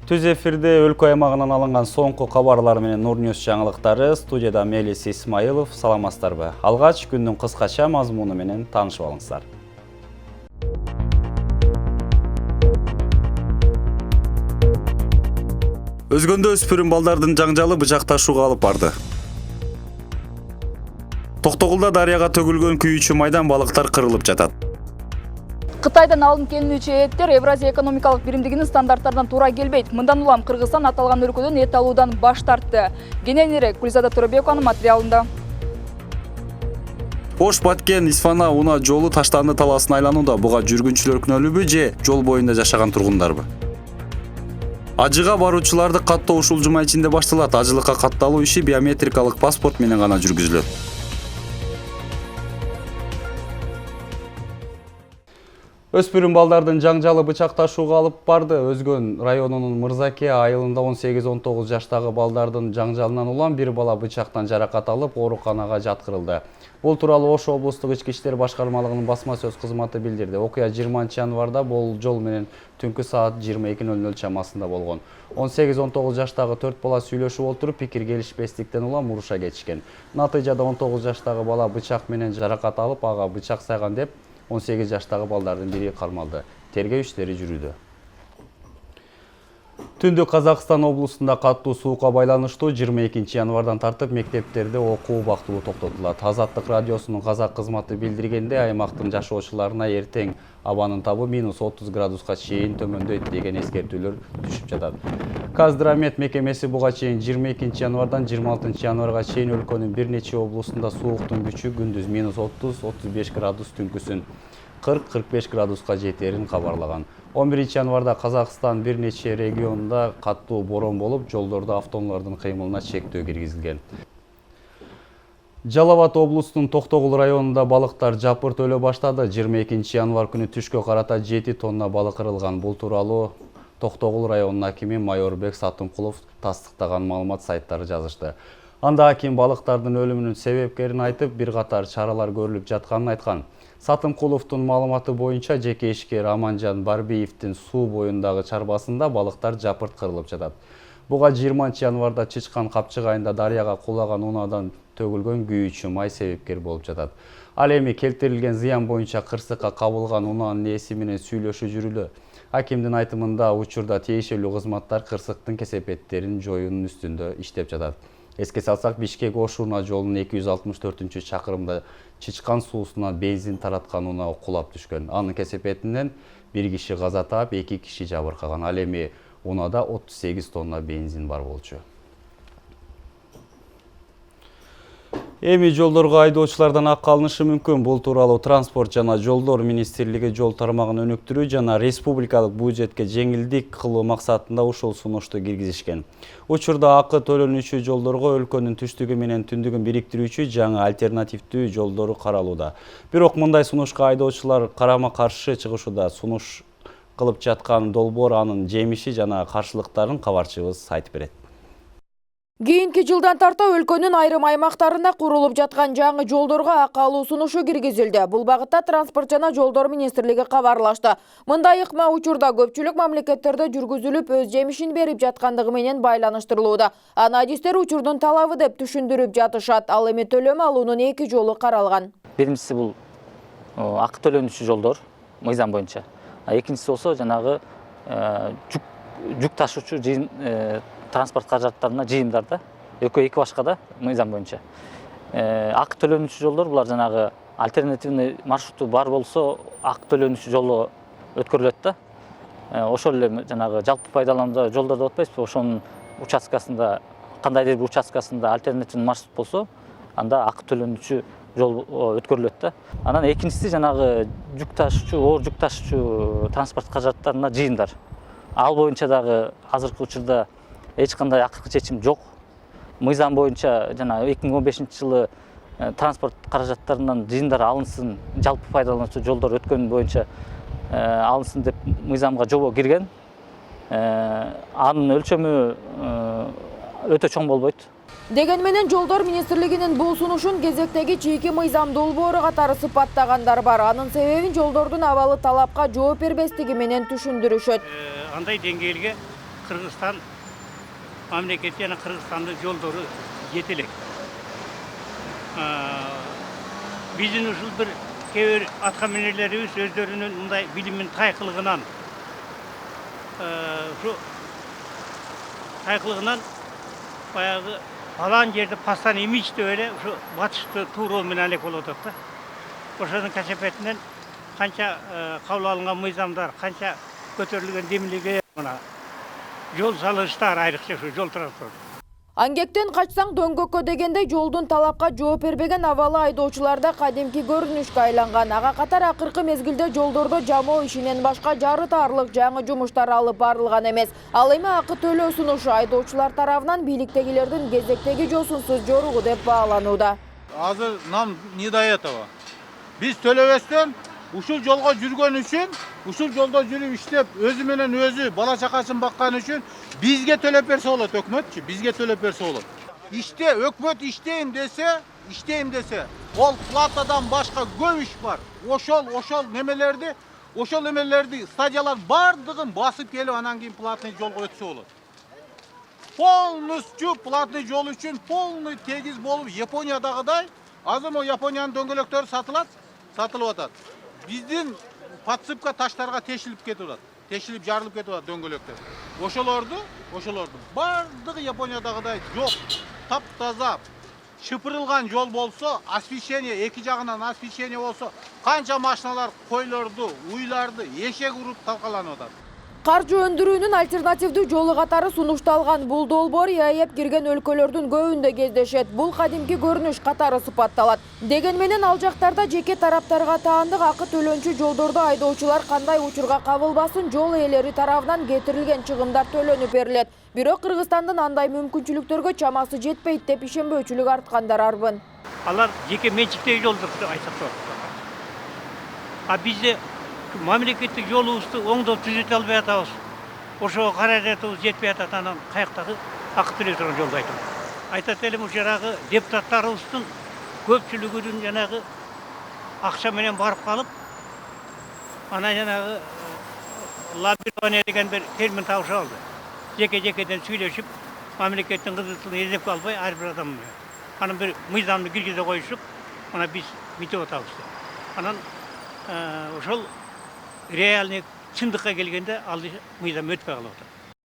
Түз эфирде өлкө аймагынан алынган соңку кабарлар менен Нур Ньюс жаңылыктары, студияда Мелис Исмаилов. Саламатсыздарбы? Алгач күндүн кыскача мазмуну менен таанышып алыңыздар. Өзгөндө өспүрүм балдардын жаңжалы бычакташууга алып барды. Токтогулда дарыяга төгүлгөн күйүүчү майдан балыктар кырылып жатат. Кытайдан алынып келүүчү эттер Евразия экономикалык биримдигинин стандарттарынан туура келбейт. Мындан улам Кыргызстан аталган өлкөдөн эт алуудан баш тартты. Кененирээк Гүлзада Турабекованын материалында. Ош Баткен Исфана Уна жолу таштанды талаасына айланууда. Буга жүргүнчүлөр күнөөлүүбү же жол боюнда жашаган тургундарбы? Ажыга баруучуларды каттоо ушул жума ичинде башталат. Ажылыкка катталуу иши биометрикалык паспорт менен гана жүргүзүлөт. Өспүрүм балдардын жаңжалы бычакташууга алып барды. Өзгөн районунун Мырзаке айылында 18-19 жаштагы балдардын жаңжалынан улам бир бала бычактан жаракат алып, ооруканага жаткырылды. Бул тууралуу Ош облустук ички иштер башкармалыгынын басма сөз кызматы билдирди. Окуя 20 январда болжол менен түнкү саат 22:00 чамасында болгон. 18-19 жаштагы 4 бала сүйлөшүп отуруп, пикир келишпестиктен улам уруша кетишкен. Натыйжада 19 жаштагы бала бычак менен жаракат алып, ага бычак сайган деп 18 жаштагы балдардын бири кармалды. Тергөө иштери жүрүүдө. Түндүк Казакстан облусунда каттуу суукка байланыштуу 22 январдан тартып мектептерде окуу убактылуу токтотулат. Азаттык радиосунун казак кызматы билдиргенде, аймактын жашоочуларына эртең абанын табы -30 градуска чейин төмөндөйт деген эскертүүлөр түшүп жатат. Каздромет мекемеси буга чейин 22 январдан 26 январга чейин өлкөнүн бир нече облусунда сууктун күчү күндүз -30-35 градус, түнкүсүн 40-45 градуска жетерин кабарлаган. 11 январда Казакстан бир нече регионунда каттуу борон болуп, жолдордо автоунаалардын кыймылына чектөө киргизилген. Жалал Абад облусунун Токтогул районунда балыктар жапырт өлө баштады. 22 январ күнү түшкө карата 7 тонна балык кырылган. Бул тууралуу Токтогул районунун акими Майорбек Сатымкулов тастыктаган маалымат сайттары жазышты. Анда аким балыктардын өлүмүнүн себепкерин айтып, бир катар чаралар көрүлүп жатканын айткан. Сатымкуловдун маалыматы боюнча жеке ишкер Аманжан Барбиевдин суу боюндагы чарбасында балыктар жапырт кырылып жатат. Буга 20 январда Чычкан Капчык айында дарыяга кулаган унадан төгүлгөн күйүүчү май себепкер болуп жатат. Ал эми келтирилген зыян боюнча кырсыкка кабылган унаанын ээси менен сүйлөшүү жүрүүдө. Акимдин айтымында учурда тиешелүү кызматтар кырсыктын кесепеттерин жоюунун үстүндө иштеп жатат. Эске салсак, Бишкек-Ош унаа жолунун 264-чакырымда Чычкан суусуна бензин тараткан унаа кулап түшкөн. Анын кесепетинен бир киши каза таап, 2 киши жабыркаган. Ал эми унаада 38 тонна бензин бар болчу. Эми жолдорго айдоочулардан акы алынышы мүмкүн. Бул тууралуу Транспорт жана жолдор министрлиги жол тармагын өнүктүрүү жана республикалык бюджетке жеңилдик кылуу максатында ушул сунушту киргизишкен. Учурда акы төлөнүүчү жолдорго өлкөнүн түштүгү менен түндүгүн бириктирүүчү жаңы альтернативдүү жолдору каралууда. Бирок мындай сунушка айдоочулар карама-каршы чыгышууда. Сунуш кылып жаткан долбоор анын жемиши жана каршылыктарын кабарчыбыз айтып берет. Кийинки жылдан тарта өлкөнүн айрым аймактарында курулуп жаткан жаңы жолдорго акы алуу сунушу киргизилди. Бул багытта Транспорт жана жолдор министрлиги кабарлашты. Мындай ыкма учурда көпчүлүк мамлекеттерде жүргүзүлүп, өз жемишин берип жаткандыгы менен байланыштырылууда. Анализдер учурдун талабы деп түшүндүрүп жатышат. Ал эми төлөм алуунун 2 жолу каралган. Биринчиси бул акы төлөнүүчү жолдор мыйзам боюнча. Экинчиси болсо жанагы жүк ташуучу транспорт каражаттарына жыйымдарда, экөө эки башка да мыйзам боюнча. Акы төлөнүүчү жолдор булар жанагы альтернативный маршруту бар болсо, акы төлөнүүчү жолу өткөрүлөт да. Ошол эле жанагы жалпы пайдаланууда жолдор деп атпайсызбы, ошонун участкасында, кандайдыр бир участкасында альтернативный маршрут болсо, анда акы төлөнүүчү жол өткөрүлөт да. Анан экинчиси жанагы жүк ташуучу, оор жүк ташуучу транспорт каражаттарына жыйымдар. Ал боюнча дагы азыркы учурда эч кандай акыркы чечим жок. Мыйзам боюнча жана 2015-жылы транспорт каражаттарынан жыйындар алынсын, жалпы пайдалануучу жолдор өткөн боюнча алынсын деп мыйзамга жобо кирген. Анын өлчөмү өтө чоң болбойт. Деген менен жолдор министрлигинин бул сунушун кезектеги чийки мыйзам долбоору катары сыпаттагандар бар. Анын себебин жолдордун абалы талапка жооп бербестиги менен түшүндүрүшөт. Андай деңгээлге Kırgızistan memleketi yana Kırgızstan'da yolları жетелек. Bizim ушул bir кээ аткаминерлерибиз өздөрүнүн мындай билимин тайкылыгынан şu тайкылыгынан баягы falan жерде пастан эмич деп эле ушу батышты тууроо менен элек болуп атат да. Ошонун касепетинен канча кабыл алынган мыйзамдар, канча көтөрүлгөн демилге мына жол салыштар айрыкча ушу жол транспорт. Аңгектен качсаң дөңгөккө дегендей жолдун талапка жооп бербеген абалы айдоочуларда кадимки көрүнүшкө айланган. Ага катар акыркы мезгилде жолдордо жамоо ишинен башка жарытарлык жаңы жумуштар алып барылган эмес. Ал эми акы төлөө сунушу айдоочулар тарабынан бийликтегилердин кезектеги жосунсуз жоругу деп бааланууда. Азыр нам не до этого. Биз төлөбөстөн ушул жолго жүргөн үчүн, ушул жолдо жүрүп иштеп, өзү менен өзү бала чакасын баккан үчүн бизге төлөп берсе болот өкмөтчү, бизге төлөп берсе болот. Өкмөт иштейм десе, ол платадан башка көп иш бар. Ошол немелерди стадиялар бардыгын басып келип анан кийин платный жолго өтсө болот. Полностью платный жол үчүн полный тегиз болуп Япониядагыдай, азыр mo Япониянын дөңгөлөктөрү сатылып атат. Биздин подсыпка таштарга тешилип кетип атат. Тешилип жарылып кетип атат дөңгөлөктөр. Ошолорду бардыгы Япониядагыдай жок, таптаза шыпырылган жол болсо, освещение эки жагынан освещение болсо, канча машиналар койлорду, уйларды, эшек уруп талкаланып атат. Каржы өндүрүүнүн альтернативдүү жолу катары сунушталган бул долбоор яайып кирген өлкөлөрдүн көбүндө кездешет. Бул кадимки көрүнүш катары сыпатталат. Деген менен ал жактарда жеке тараптарга таандык акы төлөнчү жолдордо айдоочулар кандай учурга кабылбасын жол ээлери тарабынан кетирилген чыгымдар төлөнүп берилет. Бирок Кыргызстандын андай мүмкүнчүлүктөргө чамасы жетпейт деп ишенбөөчүлүк арткандар арбын. Алар жеке менчиктеги жолдор айтсак. Бизде мамлекеттик жолубузду оңдоп түзөтө албай атабыз. Ошого каражатыбыз жетпей атат, анан каяктагы акы төлөй турган жолду айтам. Айтат элем ушарагы депутаттарыбыздын көпчүлүгүнүн жанагы акча менен барып калып, анан жанагы лоббирование деген бир термин табышып алды. Жеке-жекеден сүйлөшүп, мамлекеттин кызытын эзепке албай ар бир адам. Анан бир мыйзамды киргизе коюшуп, ана биз митип атабыз. Анан ошол реальный чындыкка келгенде ал мыйзам өтпөй калып атат.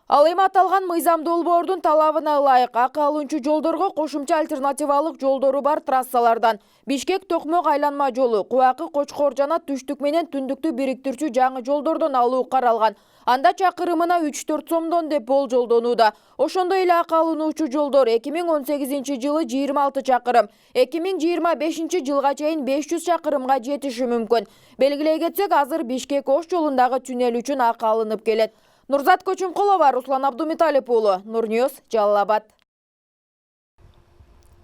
Ал эми аталган мыйзам долбоордун талабына ылайык акы алуучу жолдорго кошумча альтернативалык жолдору бар трассалардан Бишкек-Токмок айланма жолу, Кубакы-Кочкор жана түштүк менен түндүктү бириктирчү жаңы жолдордон алуу каралган. Анда чакырымына 3-4 сомдон деп болжолдонууда. Ошондой эле акы алынуучу жолдор 2018-жылы 26 чакырым, 2025 жылга чейин 500 чакырымга жетиши мүмкүн. Белгилей кетсек, азыр Бишкек-Ош жолундагы туннель үчүн акы алынып келет. Нурзат Көчүмкулова, Руслан Абдумиталип уулу, Нурньюз, Жалал Абад.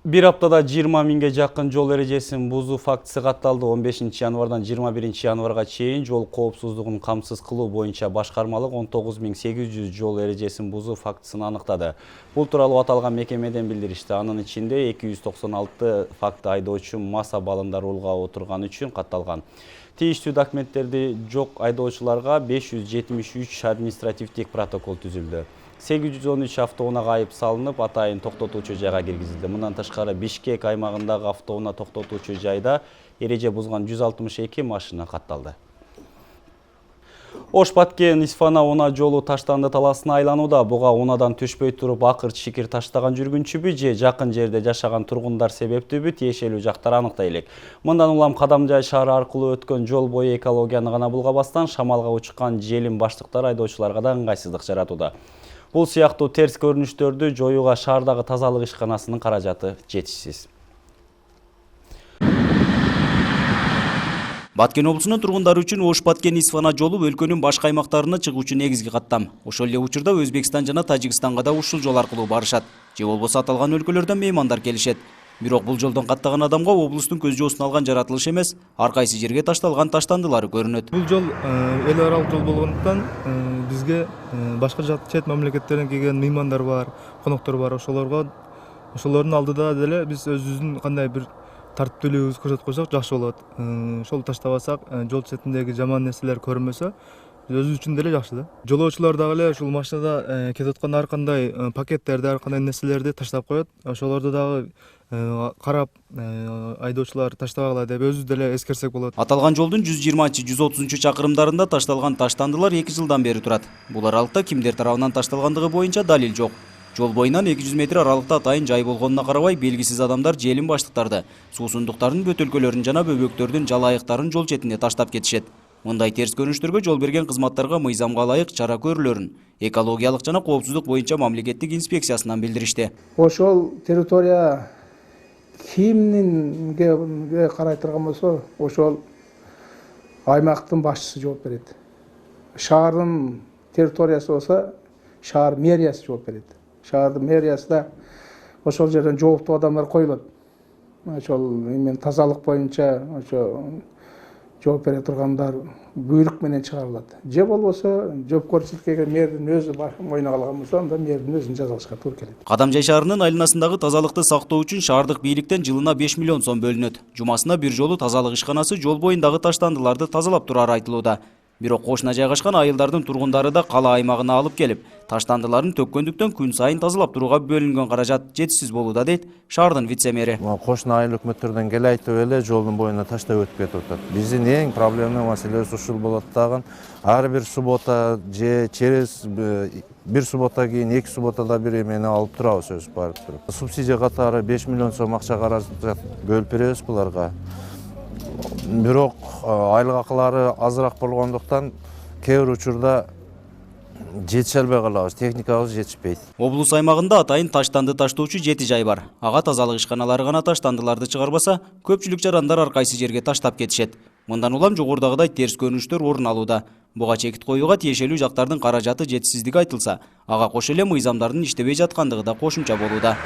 Bir haftada 20 миңге жакын жол эрежесин бузуу фактысы катталды. 15 январдан 21 январга чейин жол коопсуздугун камсыз кылуу боюнча башкармалык 19.800 жол эрежесин бузуу фактысын аныктады. Бул тууралуу аталган мекемеден билдиришти. Анын ичинде 296 факты айдоочу мас абалында рулга отурган үчүн катталган. Тийиштүү документтерди жок айдоочуларга 573 административдик протокол түзүлдү. 813 автоунаа айып салынып, атайын токтотуучу жайга киргизилди. Мындан тышкары Бишкек аймагындагы автоунаа токтотуучу жайда эреже бузган 162 машина катталды. Ош-Баткен-Исфана унаа жолу таштанды таласына айланууда. Буга унаадан түшпөй туруп акырт шикир таштаган жүргүнчүбү же жакын жерде жашаган тургундар себептүүбү тиешелүү жактар аныктай элек. Мындан улам Кадамжай шаары аркылуу өткөн жол бою экологияны гана булгабастан шамалга учкан желим баштыктар айдоочуларга да ыңгайсыздык жаратууда. Бул сыяктуу терс көрүнүштөрдү жоюуга шаардагы тазалык ишканасынын каражаты жетишсиз. Баткен облусунун тургундары үчүн Ош-Баткен-Исфана жолу өлкөнүн башка аймактарына чыгуучу негизги каттам. Ошол эле учурда Өзбекстан жана Тажикстанга да ушул жол аркылуу барышат. Же болбосо аталган өлкөлөрдөн меймандар келишет. Бирок бул жолдон каттаган адамга облустун көз жоосун алган жаратылыш эмес, ар кайсы жерге ташталган таштандылары көрүнөт. Бул жол эл аралык жол болгондуктан бизге башка чет мамлекеттерден келген меймандар бар, коноктор бар. Ошолордун алдыда деле биз өзүбүздүн кандай бир тартиптүүлүгүбүздү көрсөтүп койсок жакшы болот. Ошол таштабасак, жол четиндеги жаман нерселер көрүнбөсө, өзү үчүн деле жакшы да. Жолоочулар дагы эле ушул машинада кетип аткан ар кандай пакеттерди, ар кандай нерселерди таштап коет. Ошолорду дагы карап айдоочулар таштабагыла деп өзүбүз деле эскерсек болот. Аталган жолдун 120-130 чакырымдарында ташталган таштандылар 2 жылдан бери турат. Бул аралыкта кимдер тарабынан ташталгандыгы боюнча далил жок. Жол боюнан 200 метр аралыкта атайын жай болгонуна карабай, белгисиз адамдар желим баштыктарды, суусундуктардын бөтөлкөлөрүн жана бөбөктөрдүн жалайыктарын жол четинде таштап кетишет. Мындай терс көрүнүштөргө жол берген кызматтарга мыйзамга ылайык чара көрүлөрүн экологиялык жана коопсуздук боюнча мамлекеттик инспекциясынан билдиришти. Ошол территория кимге карай турган болсо, ошол аймактын башчысы жооп берет. Шаардын территориясы болсо, шаар мэриясы жооп берет. Шаардын мэриясында ошол жерден жооптуу адамдар коюлат. Ошол эмен тазалык боюнча ошо жооп бере тургандар буйрук менен чыгарылат. Же болбосо жоопкерчиликке мэрдин өзү мойнуна алган болсо, анда мэрдин өзүн жазалышка туура келет. Кадамжай шаарынын айланасындагы тазалыкты сактоо үчүн шаардык бийликтен жылына 5 миллион сом бөлүнөт. Жумасына бир жолу тазалык ишканасы жол боюндагы таштандыларды тазалап турары айтылууда. Бирок кошуна жайгашкан айылдардын тургундары да кала аймагына алып келип, таштандыларын төккөндүктөн күн сайын тазалап турууга бөлүнгөн каражат жетишсиз болууда дейт шаардын вице-мэри. Кошуна айыл өкмөттөрдөн келайтып эле жолдун боюна таштап өтүп кетип атат. Биздин эң проблемный маселебиз ушул болот дагы. Ар бир суббота же через бир суббота кийин 2 субботада бир эмени алып турабыз өзүбүз барып туруп. Субсидия катары 5 миллион сом акча каражат бөлүп беребиз буларга. Бирок айлык акылары азыраак болгондуктан кээ бир учурда жетише албай калабыз, техникабыз жетишпейт. Облус аймагында атайын таштанды таштоочу 7 жай бар. Ага тазалык ишканалары гана таштандыларды чыгарбаса, көпчүлүк жарандар ар кайсы жерге таштап кетишет. Мындан улам жогорудагыдай терс көрүнүштөр орун алууда. Буга чекит коюуга тиешелүү жактардын каражаты жетишсиздиги айтылса, ага кошо эле мыйзамдардын иштебей жаткандыгы да кошумча болууда.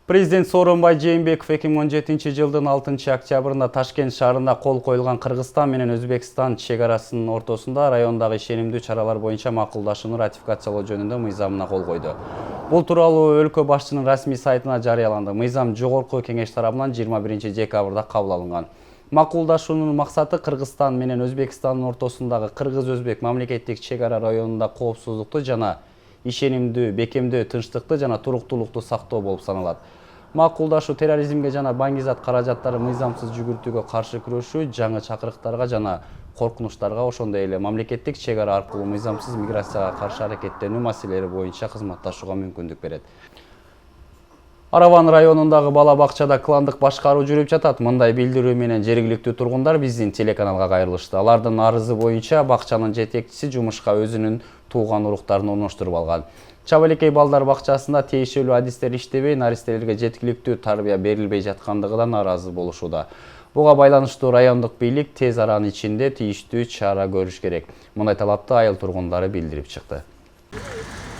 Президент Сооронбай Жээнбеков 2017 жылдын 6 октябрында Ташкент шаарында кол коюлган Кыргызстан менен Өзбекстан чек арасынын ортосунда райондагы ишенимдүү чаралар боюнча макулдашууну ратификациялоо жөнүндө мыйзамына кол койду. Бул тууралуу өлкө башчынын расмий сайтына жарыяланды. Мыйзам жогорку кеңеш тарабынан 21 декабрда кабыл алынган. Макулдашуунун максаты Кыргызстан менен Өзбекстандын ортосундагы кыргыз-өзбек мамлекеттик чек ара районунда коопсуздукту жана ишенимдүү, бекемдүү, тынчтыкты жана туруктуулукту сактоо болуп саналат. Макулдашуу терроризмге жана баңгизат каражаттары мыйзамсыз жүгүртүүгө каршы күрөшүү, жаңы чакырыктарга жана коркунучтарга, ошондой эле мамлекеттик чек ара аркылуу мыйзамсыз миграцияга каршы аракеттенүү маселелери боюнча кызматташууга мүмкүндүк берет. Араван районундагы бала бакчада кландык башкаруу жүрүп жатат. Мындай билдирүү менен жергиликтүү тургундар биздин телеканалга кайрылышты. Алардын арызы боюнча бакчанын жетекчиси жумушка өзүнүн тууган уруктарын орноштуруп алган. Чабалекей балдар бакчасында тиешелүү адистер иштебей, наристелерге жеткиликтүү тарбия берилбей жаткандыгынан нааразы болушууда. Буга байланыштуу райондук бийлик тез аранын ичинде тийиштүү чара көрүш керек. Мындай талапты айыл тургундары билдирип чыкты.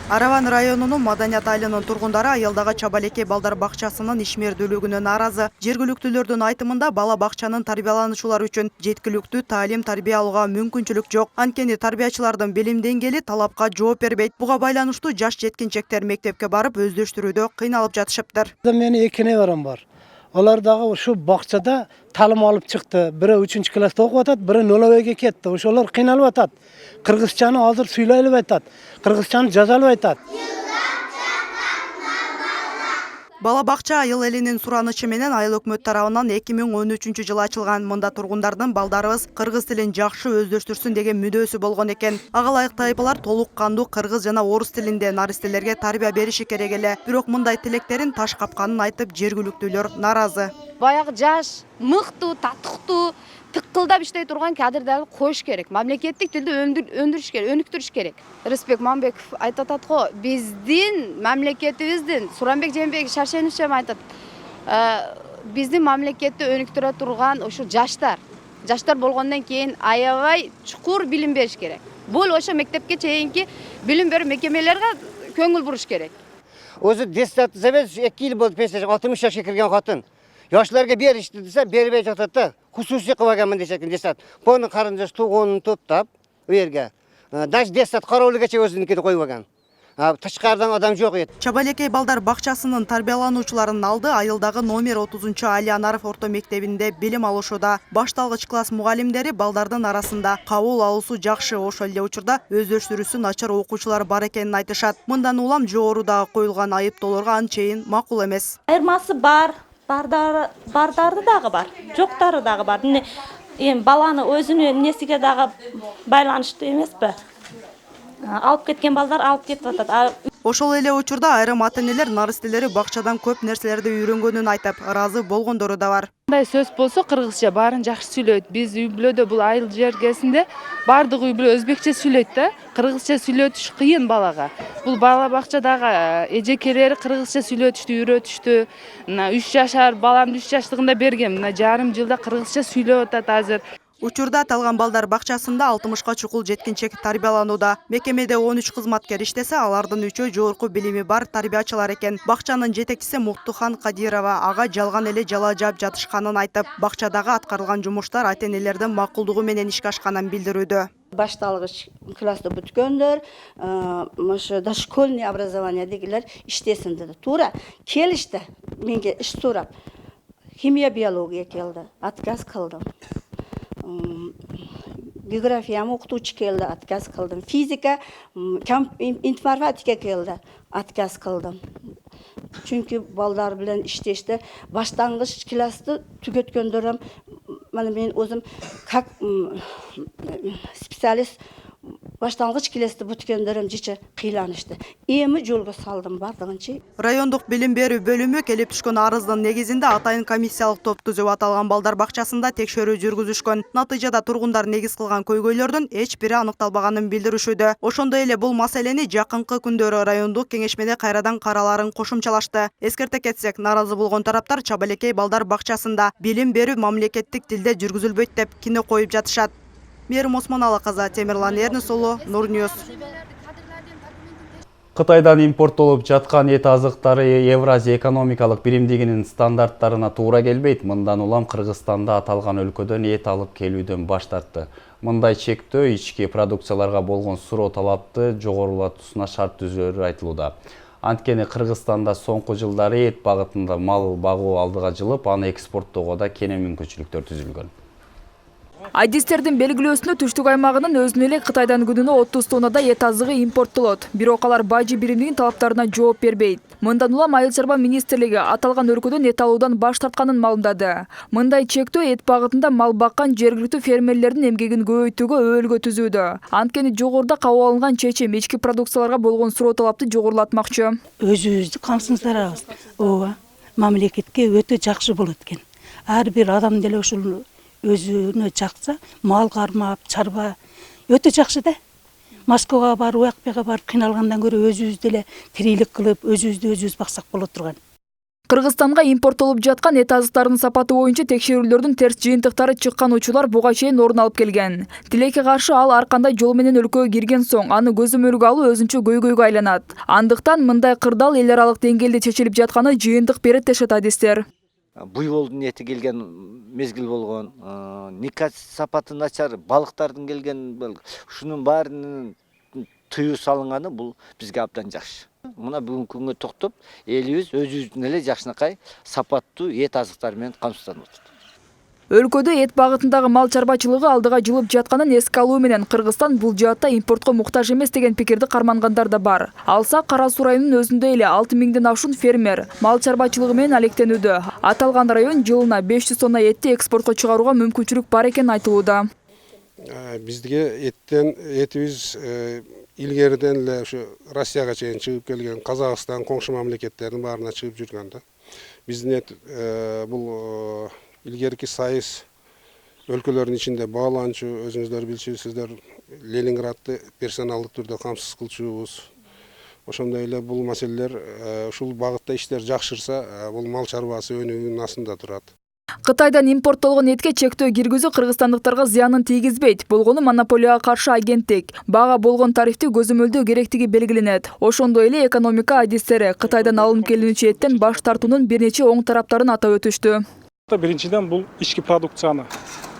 Араван районунун Маданият айылынын тургундары айылдагы Чабалекей балдар бакчасынын ишмердүүлүгүнө нааразы. Жергиликтүүлөрдүн айтымында бала бакчанын тарбиялануучулары үчүн жеткиликтүү таалим тарбия алууга мүмкүнчүлүк жок. Анткени тарбиячылардын билим деңгээли талапка жооп бербейт. Буга байланыштуу жаш жеткинчектер мектепке барып өздөштүрүүдө кыйналып жатышыптыр. Менин 2 неберем бар. Олар дагы ушу бакчада таалим алып чыкты. Бири 3-класста окуп атат, бири 0-ге кетти. Ошолор кыйналып атат. Кыргызчаны азыр сүйлөй албай атат. Кыргызчаны жаза албай атат. Бала бакча айыл элинин суранычы менен айыл өкмөт тарабынан 2013 жылы ачылган. Мында тургундардын балдарыбыз кыргыз тилин жакшы өздөштүрсүн деген мүдөөсү болгон экен. Ага ылайык тайпалар толук кандуу кыргыз жана орус тилинде наристелерге тарбия бериши керек эле. Бирок мындай тилектерин таш капканын айтып жергиликтүүлөр нааразы. Баягы жаш, мыктуу, татыктуу, тыккылдап иштей турган кадрдарды коюш керек. Мамлекеттик тилди өндүрүш керек, өнүктүрүш керек. Рыспек Мамбеков айтат го, биздин мамлекетибиздин Суранбек Жээнбеков Шаршенович айтат. Биздин мамлекетти өнүктүрө турган ушу жаштар болгондон кийин аябай чукур билим бериш керек. Бул ошо мектепке чейинки билим берүү мекемелерге көңүл буруш керек. Өзү Дестат Завет 2 жыл болду пенсияга 60 жашка кирген катын. Жашларга беришти десе бербей жатат да. Хусусий кылганмын дешет Дестат. Бону карындаш тугонун топтап, у жерге. Даже Дестат кароолугача өзүнүкүн коюп алган. Тышкардан адам жок еді. Чабалекей балдар бакчасынын тарбиялануучуларынын алды айылдагы номер 30 Али Анаров орто мектебинде билим алышууда. Башталгыч класс мугалимдери балдардын арасында кабыл алуусу жакшы, ошол эле учурда өздөштүрүүсү начар окуучулар бар экенин айтышат. Мындан улам жогорудагы коюлган айыптоолорго анчейин макул эмес. Айырмасы бар, бардары дагы бар, жоктары дагы бар. Эми баланы өзүнүн несиге дагы байланыштуу эмеспи? Алып кеткен балдар алып кетип атат. Ошол эле учурда айрым ата-энелер наристелери бакчадан көп нерселерди үйрөнгөнүн айтып, ыраазы болгондору да бар. Мындай сөз болсо кыргызча баарын жакшы сүйлөйт. Биз үй бүлөдө бул айыл жергесинде бардык үй бүлө өзбекче сүйлөйт да. Кыргызча сүйлөтүш кыйын балага. Бул бала бакчадагы эжекелери кыргызча сүйлөтүштү, үйрөтүштү. 3 жашар баламды 3 жаштыгында бергем. Жарым жылда кыргызча сүйлөп атат азыр. Учурда аталган балдар бакчасында 60га чукул жеткинчек тарбияланууда. Мекемеде 13 кызматкер иштесе, алардын 3-өө жогорку билими бар тарбиячылар экен. Бакчанын жетекчиси Муктухан Кадирова ага жалган эле жала жаап жатышканын айтып, бакчадагы аткарылган жумуштар ата-энелердин макулдугу менен ишке ашканын билдирүүдө. Башталгыч класста бүткөндөр, ошо дошкольный образование дегилер иштесин деди. Туура келишти. Менге иш сурап, химия биология келди. Отказ кылдым. Географияны окутуучу келди, отказ кылдым. Физика, информатика келди, отказ кылдым. Чүнкү балдар менен иштешти. Баштангыч классты түгөткөндөрүм, мана мен өзүм как специалист баштангыч классты бүткөндөрүм жече кыйланышты. Эми жолго салдым бардыгынча. Райондук билим берүү бөлүмү келип түшкөн арыздын негизинде атайын комиссиялык топ түзүп аталган балдар бакчасында текшерүү жүргүзүшкөн. Натыйжада тургундар негиз кылган көйгөйлөрдүн эч бири аныкталбаганын билдиришүүдө. Ошондой эле бул маселени жакынкы күндөрү райондук кеңешмеде кайрадан караларын кошумчалашты. Эскерте кетсек, наразы болгон тараптар Чабалекей балдар бакчасында билим берүү мамлекеттик тилде жүргүзүлбөйт деп кино коюп жатышат. Мерим Осмоналы кызы, Темирлан Эрнис уулу, Нур Ньюс. Кытайдан импорттолуп жаткан эт азыктары Евразия экономикалык биримдигинин стандарттарына туура келбейт. Мындан улам Кыргызстанда аталган өлкөдөн эт алып келүүдөн баш тартты. Мындай чектөө ички продукцияларга болгон суроо талапты жогорулатуусуна шарт түзөөрү айтылууда. Анткени Кыргызстанда соңку жылдары эт багытында мал багуу алдыга жылып, аны экспорттоого да кене мүмкүнчүлүктөр түзүлгөн. Адистердин белгилөөсүнө түштүк аймагынын өзүнө эле Кытайдан күнүнө 30 тоннада эт азыгы импорттолот. Бирок алар бажы биримдигинин талаптарына жооп бербейт. Мындан улам Айыл чарба министрлиги аталган өлкөдөн эт алуудан баш тартканын маалымдады. Мындай чектөө эт багытында мал баккан жергиликтүү фермерлердин эмгегин көбөйтүүгө өөлгө түзүүдө. Анткени жогоруда кабыл алынган чечим ички продукцияларга болгон суроо талапты жогорулатмакчы. Өзүбүздү камсыздырабыз. Ооба, мамлекетке өтө жакшы болот экен. Ар бир адам деле ушул өзүнө жакса, мал кармап, чарба өтө жакшы да. Москвага барып, уякпага барып кыйналгандан көрө өзүбүз деле тирилик кылып, өзүбүздү өзүбүз баксак болот турган. Кыргызстанга импорттолуп жаткан эт азыктарынын сапаты боюнча текшерүүлөрдүн терс жыйынтыктары чыккан учурлар буга чейин орун алып келген. Тилекке каршы ал ар кандай жол менен өлкөгө кирген соң аны көзөмөлгө алуу өзүнчө көйгөйгө айланат. Андыктан мындай кырдаал эл аралык деңгээлде чечилип жатканы жыйынтык берет дешет адистер. Буйволдун эти келген мезгил болгон, никат сапаты начар, балыктардын келген, ушунун баарынын тыюу салынганы бул бизге абдан жакшы. Мына бүгүнкү күнгө токтоп, элибиз өзүбүздүн эле жакшынакай сапаттуу эт азыктар менен камсызданып атат. Өлкөдө эт багытындагы мал чарбачылыгы алдыга жылып жатканын эске алуу менен Кыргызстан бул жаатта импортко муктаж эмес деген пикирди кармангандар да бар. Алса Кара Суу районунун өзүндө эле 6000ден ашуун фермер мал чарбачылыгы менен алектенүүдө. Аталган район жылына 500 тонна этти экспортко чыгарууга мүмкүнчүлүк бар экени айтылууда. Бизге этибиз илгериден эле ушу Россияга чейин чыгып келген, Казакстан, коңшу мамлекеттердин баарына чыгып жүргөн да. Биздин эт бул илгерки сайыс өлкөлөрдүн ичинде бааланчу, өзүңүздөр билчүсүздөр, Ленинградты персоналдык түрдө камсыз кылчубуз. Ошондой эле бул маселелер ушул багытта иштер жакшырса, бул мал чарбасы өнүгүүнүн астында турат. Кытайдан импорттолгон этке чектөө киргизүү кыргызстандыктарга зыянын тийгизбейт. Болгону монополияга каршы агенттик бага болгон тарифти көзөмөлдөө керектиги белгиленет. Ошондой эле экономика адистери Кытайдан алынып келүүчү эттен баш тартуунун бир нече оң тараптарын атап өтүштү. Биринчиден бул ички продукцияны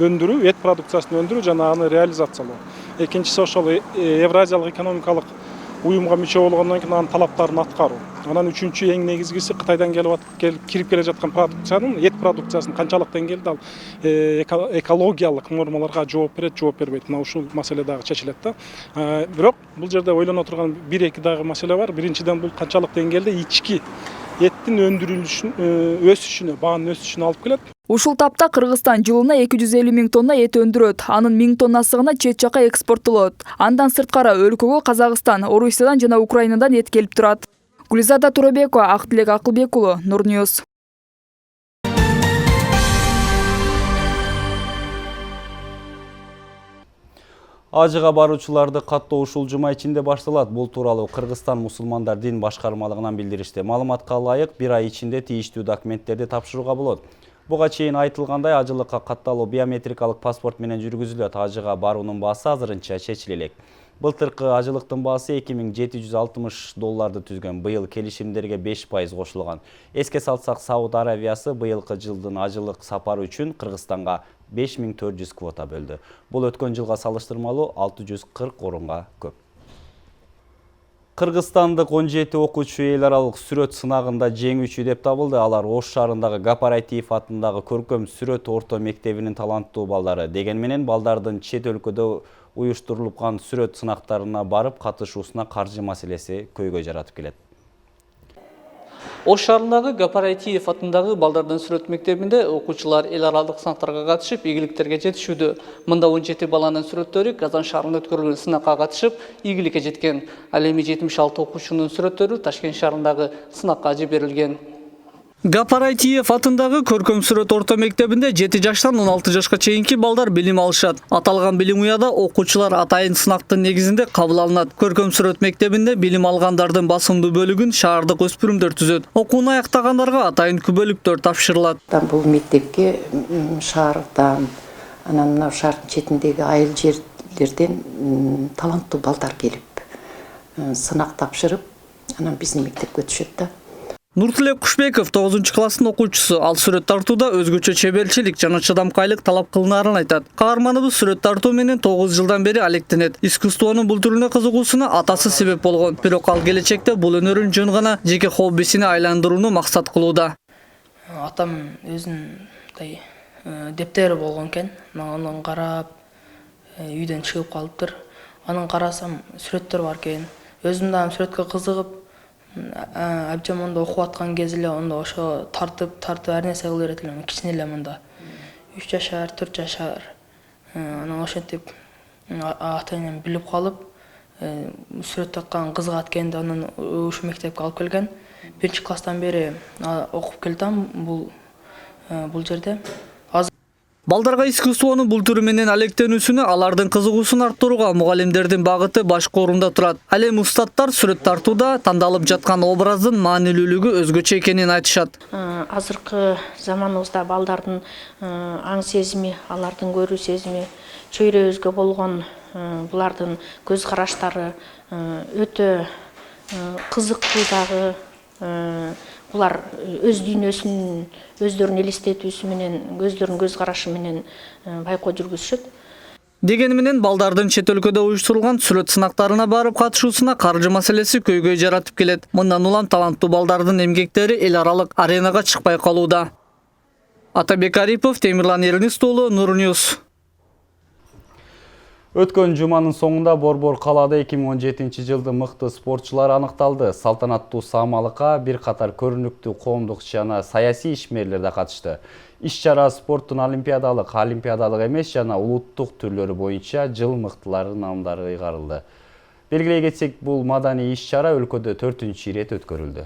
өндүрүү, эт продукциясын өндүрүү жана аны реализациялоо. Экинчиси ошол Евразиялык экономикалык уюмга мүчө болгондон кийин анын талаптарын аткаруу. Анан үчүнчү эң негизгиси Кытайдан кирип келе жаткан продукциянын, эт продукциясынын канчалык деңгээлде ал экологиялык нормаларга жооп берет, жооп бербейт. Мына ушул маселе дагы чечилет да. Бирок бул жерде ойлоно турган 1-2 дагы маселе бар. Биринчиден бул канчалык деңгээлде ички эттин өндүрүлүшүнө, өсүшүнө, баанын өсүшүнө алып келет. Ушул тапта Кыргызстан жылына 250 000 тонна эт өндүрөт. Анын 1000 тоннасы гана чет жака экспорттолот. Андан сырткары өлкөгө Казакстан, Орусиядан жана Украинадан эт келип турат. Гүлзада Турабекова, Актилек Акылбек уулу, Нурньюз. Ажыга баруучуларды каттоо ушул жума ичинде башталат. Бул тууралуу Кыргызстан мусулмандар дин башкармалыгынан билдиришти. Маалыматка ылайык 1 ай ичинде тийиштүү документтерди тапшырууга болот. Буга чейин айтылгандай, ажылыкка катталуу биометрикалык паспорт менен жүргүзүлөт. Ажыга баруунун баасы азырынча чечиле элек. Былтыркы ажылыктын баасы $2760 түзгөн. Быйыл келишимдерге 5% кошулган. Эске салсак, Сауд Аравиясы быйылкы жылдын ажылык сапары үчүн Кыргызстанга 5400 квота бөлдү. Бул өткөн жылга салыштырмалуу 640 орунга көп. Кыргызстандык 17 окуучу эл аралык сүрөт сынагында жеңүүчү деп табылды. Алар Ош шаарындагы Гапарайтиев атындагы көркөм сүрөт орто мектебинин таланттуу балдары. Деген менен балдардын чет өлкөдө уюштурулган сүрөт сынактарына барып катышуусуна каржы маселеси көйгөй жаратып келет. Ош шаарындагы Гапарайтиев атындагы балдардын сүрөт мектебинде окуучулар эл аралык сынактарга катышып, ийгиликтерге жетишүүдө. Мында 17 баланын сүрөттөрү Казан шаарында өткөрүлгөн сынакка катышып, ийгиликке жеткен. Ал эми 76 окуучунун сүрөттөрү Ташкент шаарындагы сынакка жиберилген. Гапарайтиев атындагы көркөм сүрөт орто мектебинде 7 жаштан 16 жашка чейинки балдар билим алышат. Аталган билим уяда окуучулар атайын сынактын негизинде кабыл алынат. Көркөм сүрөт мектебинде билим алгандардын басымдуу бөлүгүн шаардык өспүрүмдөр түзөт. Окууну аяктагандарга атайын күбөлүктөр тапшырылат. Бул мектепке шаардан, анан мына шаардын четиндеги айыл жерлерден таланттуу балдар келип сынак тапшырып, анан биздин мектепке түшөт да. Нуртилек Кушбеков 9 класстын окуучусу. Ал сүрөт тартууда өзгөчө чеберчилик жана чыдамкайлык талап кылынаарын айтат. Каарманыбыз сүрөт тартуу менен 9 жылдан бери алектенет. Искусствонун бул түрүнө кызыгуусуна атасы себеп болгон. Бирок ал келечекте бул өнөрүн жөн гана жеке хоббисине айландырууну максат кылууда. Атам өзүнүн дептери болгон экен. Анан карап, үйдөн чыгып калыптыр. Анан карасам сүрөттөр бар экен. Өзүм дагы сүрөткө кызыгып, абжам онда окуп аткан кез эле онда ошо тартып ар нерсе кыла берет элем. Кичине эле мында 3 жашар, 4 жашар. Анан ошентип ата-энем билип калып, сүрөт тарткан кызыгат экенди, анан ушу мектепке алып келген. 1 класстан бери окуп келдим бул жерде. Балдарга искусствонун бул түрү менен алектенүүсүнө, алардын кызыгуусун арттырууга мугалимдердин багыты башкы орунда турат. Ал эми устаттар сүрөт тартууда тандалып жаткан образдын маанилүүлүгү өзгөчө экенин айтышат. Азыркы заманыбызда балдардын аң сезими, алардын көрүү сезими, чөйрөбүзгө болгон булардын көз караштары өтө кызыктуу дагы. Булар өз дүйнөсүн өздөрүн элестетүүсү менен, өздөрүнүн көз карашы менен байкоо жүргүзүшөт. Дегени менен балдардын чет өлкөдө уюштурулган сүрөт сынактарына барып катышуусуна каржы маселеси көйгөй жаратып келет. Мындан улам таланттуу балдардын эмгектери эл аралык аренага чыкпай калууда. Атабек Арипов, Темирлан Эрнест уулу, Нурньюз. Өткөн жуманын соңунда Борбор калаада 2017 жылды мыкты спортчулар аныкталды. Салтанаттуу саамалыкка бир катар көрүнүктүү коомдук жана саясий ишмерлер да катышты. Иш-чара спорттун олимпиадалык эмес жана улуттук түрлөрү боюнча жыл мыктылары намдары ыйгарылды. Белгилей кетсек, бул маданий иш-чара өлкөдө 4-чү ирет өткөрүлдү.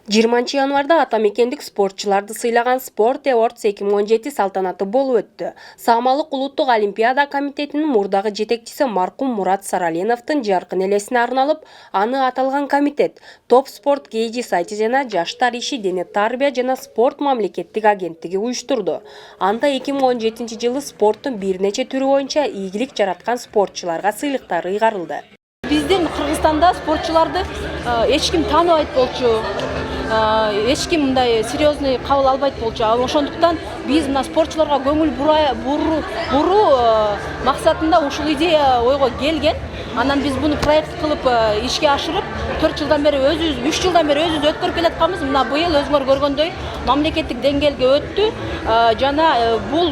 20 январда атамекендик спортчуларды сыйлаган Sport Awards 2017 салтанаты болуп өттү. Саамалык улуттук олимпиада комитетинин мурдагы жетекчиси маркум Мурат Сараленовдун жаркын элесине арналып, аны аталган комитет Топ спорт KG сайты жана Жаштар иши дене тарбия жана спорт мамлекеттик агенттиги уюштурду. Анда 2017 жылы спорттун бир нече түрү боюнча ийгилик жараткан спортчуларга сыйлыктар ыйгарылды. Биздин Кыргызстанда спортчуларды эч ким тааныбайт болчу. эч ким мындай серьезный кабыл албайт болчу. Ошондуктан биз мына спортчуларга көңүл буруу максатында ушул идея ойго келген. Анан биз буну проект кылып ишке ашырып 4 жылдан бери өзүбүз 3 жылдан бери өзүбүз өткөрүп келатканбыз. Мына быйыл өзүңөр көргөндөй мамлекеттик деңгээлге өттү. Жана бул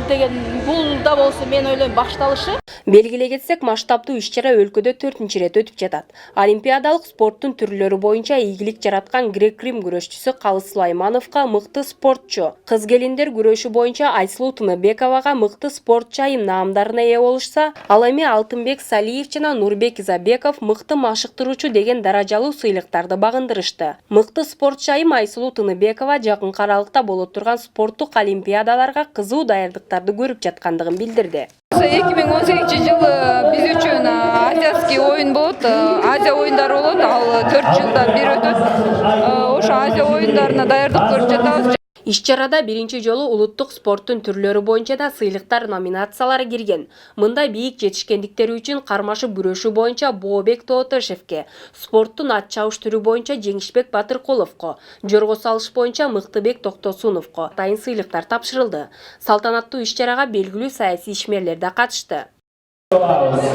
да болсо мен ойлойм башталышы. Белгилей кетсек, масштабдуу иш-чара өлкөдө 4-нчи ирет өтүп жатат. Олимпиадалык спорттун түрлөрү боюнча ийгилик жараткан грек-рим күрөшчүсү Калыс Сулаймановго мыкты спортчу, кыз келиндер күрөшү боюнча Айсулуу Тыныбековага мыкты спортчу айым наамдарына ээ болушса, ал эми Алтынбек Салиев жана Нурбек Изабеков мыкты машыктыруучу деген даражалуу сыйлыктарды багындырышты. Мыкты спортчу айым Айсулуу Тыныбекова жакынкы аралыкта боло турган спорттук олимпиадаларга кызуу даярдыктарды көрүп жаткандыгын билдирди. 2018 жылы биз үчүн азияский оюн болот, Азия оюндары болот, ал 4 жылдан бери өтөт. Ошо Азия оюндарына даярдык көрүп жатабыз. Иш-чарада биринчи жолу улуттук спорттун түрлөрү боюнча да сыйлыктар номинациялары кирген. Мында бийик жетишкендиктери үчүн кармашып күрөшүү боюнча Бообек Тоотошевке, спорттун ат чабыш түрү боюнча Жеңишбек Батыркуловго, жорго салыш боюнча Мыктыбек Токтосуновго атайын сыйлыктар тапшырылды. Салтанаттуу иш-чарага белгилүү саясий ишмерлер да катышты.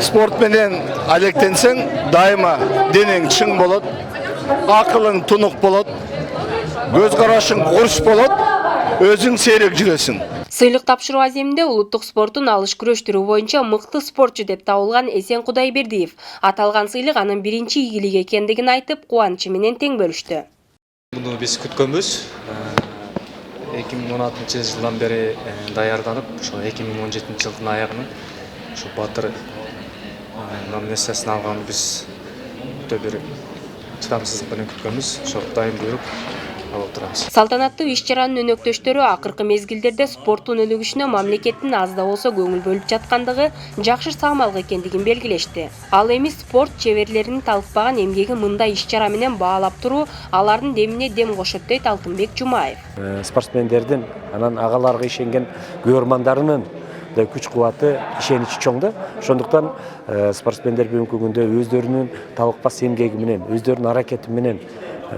Спорт менен алектенсең, дайыма денең чың болот, акылың тунук болот, көз карашың курч болот, өзүң сейрек жүрөсүң. Сыйлык тапшыруу аземинде улуттук спорттун алыш күрөш түрү боюнча мыкты спортчу деп табылган Эсен Кудайбердиев аталган сыйлык анын биринчи ийгилиги экендигин айтып, кубанычы менен тең бөлүштү. Буну биз күткөнбүз. 2016 жылдан бери даярданып, ошо 2017 жылдын аягына ушу Батыр номинациясын алганды биз өтө бир чыдамсыздык менен күткөнбүз. Ошо Кудайым буйруп алып турабыз. Салтанаттуу иш-чаранын өнөктөштөрү акыркы мезгилдерде спорттун өнүгүшүнө мамлекеттин аз да болсо көңүл бөлүп жаткандыгы жакшы саамалык экендигин белгилешти. Ал эми спорт чеберлеринин талыкпаган эмгеги мындай иш-чара менен баалап туруу алардын демине дем кошот дейт Алтынбек Жумаев. Спортсмендердин анан агаларга ишенген көрөрмандарынын да күч-кубаты, ишеничи чоң да. Ошондуктан спортсмендер бүгүнкү күндө өздөрүнүн талыкпас эмгеги менен, өздөрүнүн аракети менен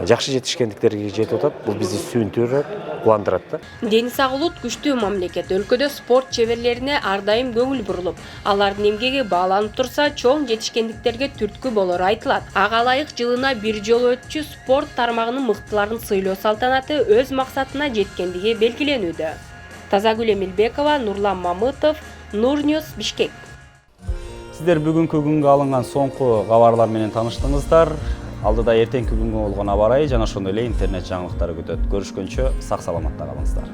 жакшы жетишкендиктерге жетип атат. Бул бизди сүйүндүрөт, кубандырат да. Дени сак улут күчтүү мамлекет. Өлкөдө спорт чеберлерине ар дайым көңүл бурулуп, алардын эмгеги бааланып турса, чоң жетишкендиктерге түрткү болору айтылат. Ага ылайык жылына бир жолу өтчү спорт тармагынын мыктыларын сыйлоо салтанаты өз максатына жеткендиги белгиленүүдө. Тазагүл Эмилбекова, Нурлан Мамытов, Нурньюс, Бишкек. Сиздер бүгүнкү күнгө алынган соңку кабарлар менен тааныштыңыздар. Алдыда эртеңки күнгө болгон аба ырайы жана ошондой эле интернет жаңылыктары күтөт. Көрүшкөнчө сак саламатта калыңыздар.